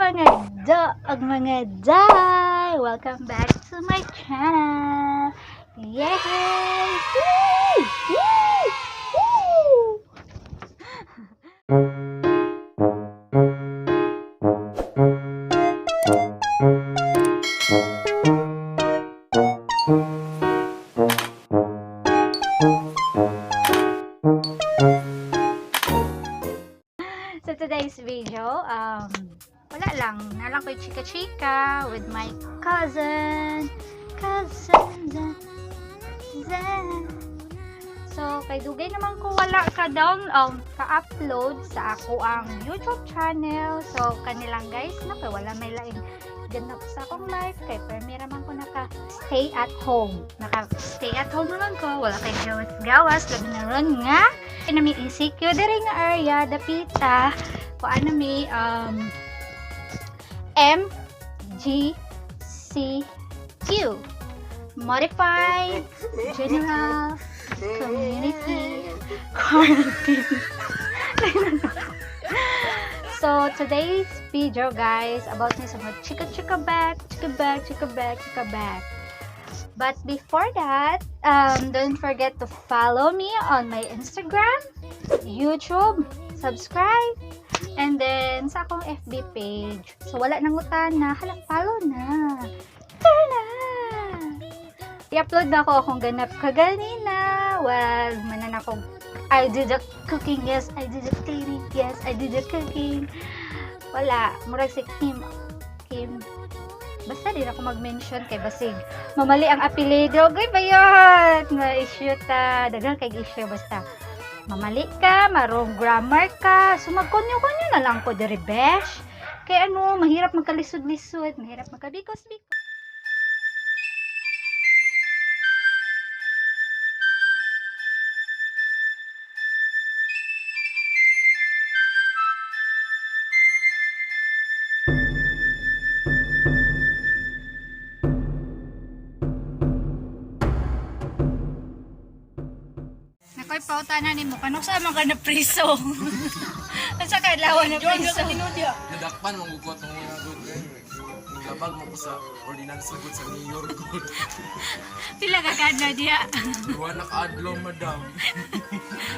mga do ug mga day! Welcome back to my channel! Yay! Woo! Woo! Woo! So today's video, wala lang, nalang ko yung chika-chika with my cousin Zen. So kay dugay naman ko wala ka down ka-upload sa ako ang YouTube channel. So kanilang guys na kay wala may laing ganap sa akong life kay permira man ko naka-stay at home. Naka-stay at home naman ko, wala kay gawas-gawas labi na ron nga nami insecure diri nga area dapita ko mi MGCQ Modified General Community Quarantine. So today's video guys about this about chika back. But before that, don't forget to follow me on my Instagram, YouTube, subscribe, and then sa akong FB page. So wala nang utana, hala follow na. Tara na. I-upload na ako akong ganap kaganina. Well, manan ako I did the cooking, yes, I did the cleaning, yes, I did the cooking. Wala, murag si Kim. Basta din ako mag-mention kay basig mamali ang apelido. Gay ba yun? Ma-issue ta. Dagang kay issue basta. Mamali ka, marong grammar ka. So magkonyo-konyo na lang ko diri besh. Kay ano, mahirap magkalisod-lisod, mahirap magkabikos-bikos. Nakoy pautanan nimo kanang sa mga na priso. Asa kay lawan na priso. Nadakpan mong gugot ng mga good. Labag mo ko sa ordinance good sa New York good. Pila ka kada dia. Duwa naka-adlaw madam.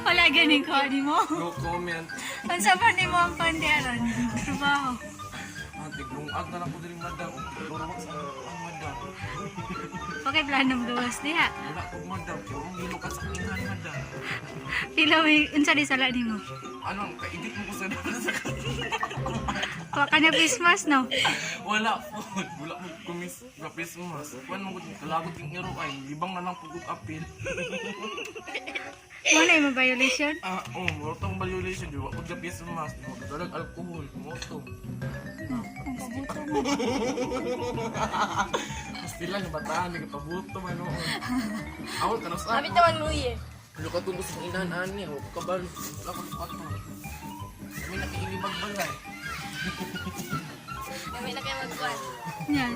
Wala ganing ko mo. No comment. Unsa man nimo ang pandiaron? Trabaho. Tiglungag na lang ko diri madam. Lurwag sa ang madam. Okay, planong gawas diha. Wala ko madam. Kung gilukat sa kanila madam. Pila may unsa di sala nimo? Anong kaidit mo ko sa Wa ka na Christmas no? Wala po. Wala mo kumis na Christmas. Kuan mo gud kalagot king iro ay libang na lang pugog apil. Wala mo violation? Wala tong violation di wa pud Christmas. Mo dalag alcohol mo to. Pastila ni bataan ni pabuto man noon. Awol kanos sa. Kapit naman luye. Ano ka tungkol sa inahan niya? Huwag ka ba? Wala ka pato. Kami nakiilibag balay. Kami na kayo magkuhan. Yan.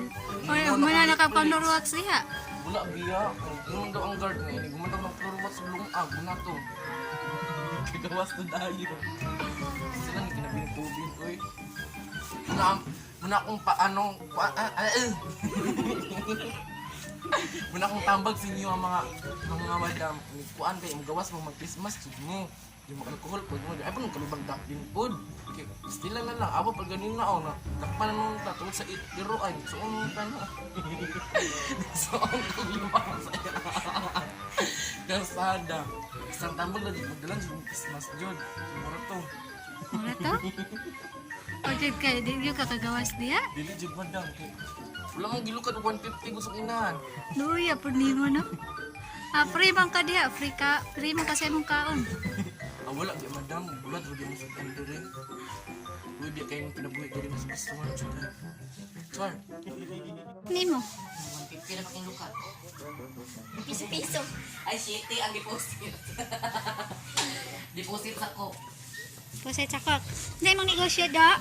Oy, muna nakapandurwat siya. Wala biya. Kung daw ang guard ngayon, gumandaw ng florwat sa lungag. Muna to. Kagawas to dayo. Sila ni kinabintubin. Uy. Muna akong paanong... Muna akong tambag sa inyo ang mga madam. Kuan kayo, magawas mo mag-Christmas. Mo. Yung mga alcohol po. Ay pa nung kalibang dakbin po. Stila na lang. Awa pag ganin na ako. Takpan na nung tatulad sa itiro ay. So ang tanong. So ang kulimang saya. Kalsada. Isang tambag na magdalan sa Christmas Jod. Mura to. Mura to? O jud kay di ka kagawas diha? Dili Jod madam. Wala mong gilukan 150 gusto inahan. Luya pud nimo no. Free man ka diha, free man kasi mong kaon. Wala di madam, bulat wala mo sa tendere. Uy, di kayong pinabuhi diri mas gustuhan Jod. Char. Nimo. 150 na making lukat. Piso-piso. Ay, shit, ang deposit. Deposit sa ko. Pusay sakok. Hindi mong negosyo da.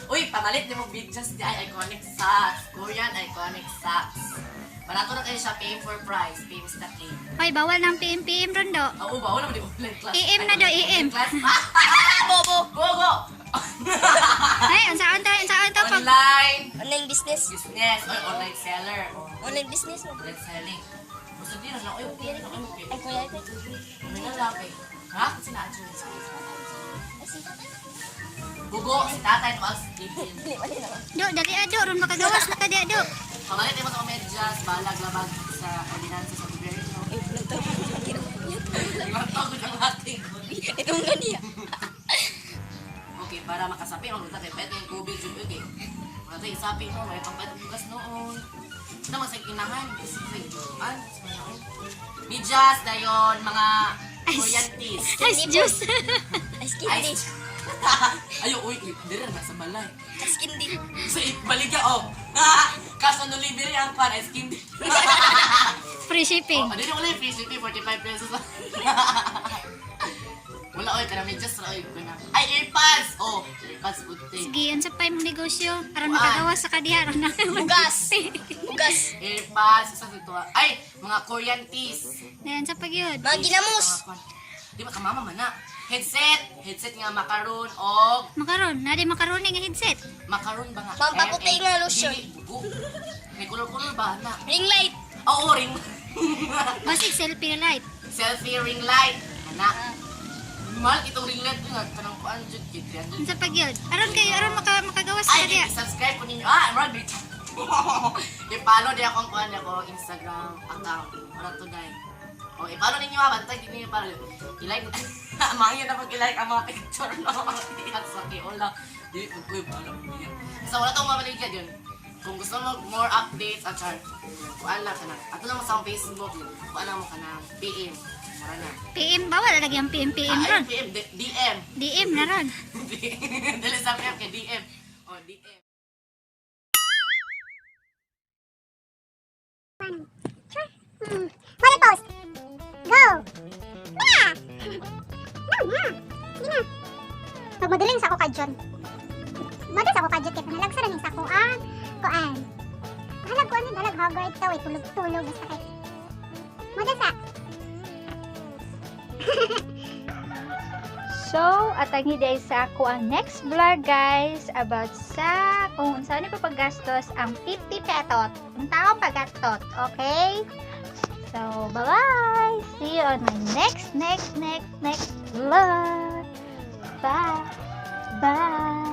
Uy, pamalit niyo mo bidyas di ay iconic socks. Korean iconic socks. Barato na kayo siya, pay for price, pay Mr. K. Hoy, bawal ng PM ron do. Oo, bawal naman di online class. EM na daw, EM. Class. Bobo! Bobo! Ay, ang saan to? business. Business, oy, online seller. O, Online business mo. online selling. Gusto din na, oy, okay, okay. Ay, kuya, ito. May lalaki. Ha? Kasi na-adjure. Bugo, si tatay no ang Steven. Dili, mali naman. Do, dali ado, ron makagawas na ka di ado. Pamalit mo sa medyas, balag labag sa ordinansa sa gobyerno. Ay, plantaw. Ilantaw ko ng ating. Itong ganiya. Okay, para makasapi, magpunta kay pwede yung COVID yun, okay. Mga tayo, isapi mo, may pangpwede bukas noon. Ito mga sa kinahan, kasi sa idoan. Medyas, dayon, mga royalties. Ice juice. Ice candy. Ice. Ayo, uy, dira na sa balay. Ice candy. Sa baligya, oh. Kaso no libre ang pan, ice cream. Free shipping. Oh, ano wala yung free shipping, 45 pesos lang. Wala, oy, kada medyas na, oy, ko na. Ay, AirPods! Oh, AirPods, puti. Sige, unsa pa imong negosyo aron makagawas sa kadiha ron na. Bugas. Bugas. AirPods, sa ito. Ay, mga Korean teas. Dayon sa pagyud. Mga ginamos. Di ba kamama man na? Headset nga makaron o Makaron, na di makaroni nga headset. makaron ba nga? Pampaputi nga lotion. Dili, bugo. May kulor-kulor ba na? Ring light. Oo, ring. Basic selfie light. Selfie ring light. Anak. Mahal itong ring light nga kanang kuan jud kay 300. Unsa pagyud? Aron kayo aron makagawas sa Ay, kadiha. subscribe po ninyo. Marag bit. I-follow di akong kuan ako Instagram account. Para to dai. O, i-follow ninyo ha, bantay din niyo para i-like. Mangin na pag i-like ang mga picture no. Iyak sa kiola. Di uy, follow niyo. So wala tong mamaligid yun. Kung gusto mo more updates at chart, kuan lang kana. Ato lang mo sa Facebook yun. Kuan lang mo kana PM. Mara na. PM ba wala lagi ang PM Ay, ron. PM, DM. DM na ron. Dali sa PM kay DM. O, DM. Wala post. Go. Yeah. Sige na. Magmodeling sa ako ka John. Model sa ako ka John kaya panalag sa rin sa ako kuan. Halag ko ano, dalag Hogwarts daw eh, tulog-tulog basta kay. Model sa. So, atangi day sa ako ang next vlog guys about sa kung saan ni papagastos ang 50 petot. Ang taong paggastos, okay? So, bye-bye! See you on my next vlog. Bye! Bye!